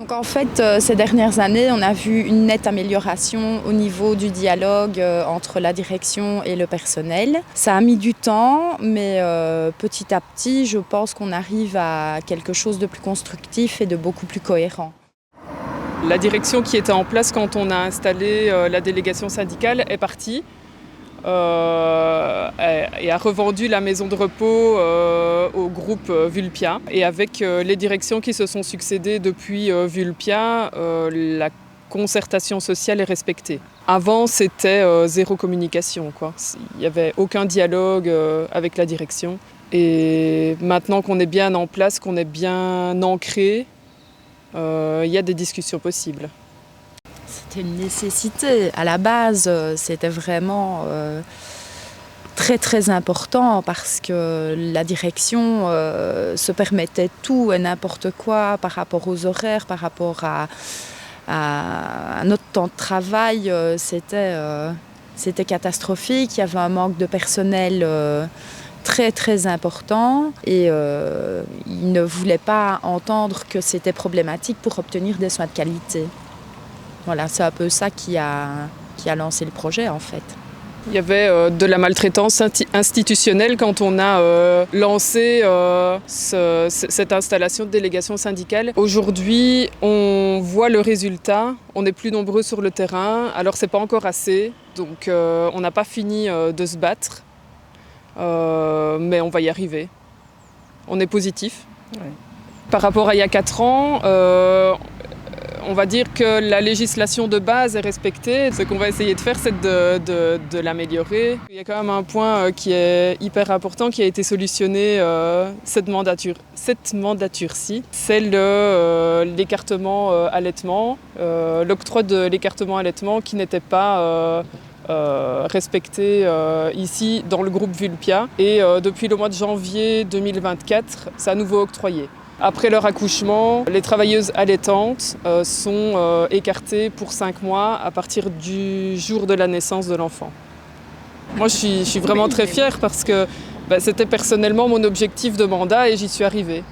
Donc en fait, ces dernières années, on a vu une nette amélioration au niveau du dialogue entre la direction et le personnel. Ça a mis du temps, mais petit à petit, je pense qu'on arrive à quelque chose de plus constructif et de beaucoup plus cohérent. La direction qui était en place quand on a installé la délégation syndicale est partie et a revendu la maison de repos au groupe Vulpia. Et avec les directions qui se sont succédées depuis Vulpia, la concertation sociale est respectée. Avant, c'était zéro communication, quoi. Il n'y avait aucun dialogue avec la direction. Et maintenant qu'on est bien en place, qu'on est bien ancré, il y a des discussions possibles. C'était une nécessité. À la base, c'était vraiment très très important parce que la direction se permettait tout et n'importe quoi par rapport aux horaires, par rapport à notre temps de travail. C'était catastrophique. Il y avait un manque de personnel très très important et ils ne voulaient pas entendre que c'était problématique pour obtenir des soins de qualité. Voilà, c'est un peu ça qui a lancé le projet en fait. Il y avait de la maltraitance institutionnelle quand on a lancé cette installation de délégation syndicale. Aujourd'hui, on voit le résultat, on est plus nombreux sur le terrain, alors c'est pas encore assez, donc on n'a pas fini de se battre, mais on va y arriver. On est positif. Ouais. Par rapport à il y a 4 ans, on va dire que la législation de base est respectée. Ce qu'on va essayer de faire, c'est de l'améliorer. Il y a quand même un point qui est hyper important, qui a été solutionné cette mandature-ci. C'est l'écartement allaitement, l'octroi de l'écartement allaitement qui n'était pas respecté ici dans le groupe Vulpia. Et depuis le mois de janvier 2024, c'est à nouveau octroyé. Après leur accouchement, les travailleuses allaitantes sont écartées pour 5 mois à partir du jour de la naissance de l'enfant. Moi, je suis vraiment très fière parce que c'était personnellement mon objectif de mandat et j'y suis arrivée.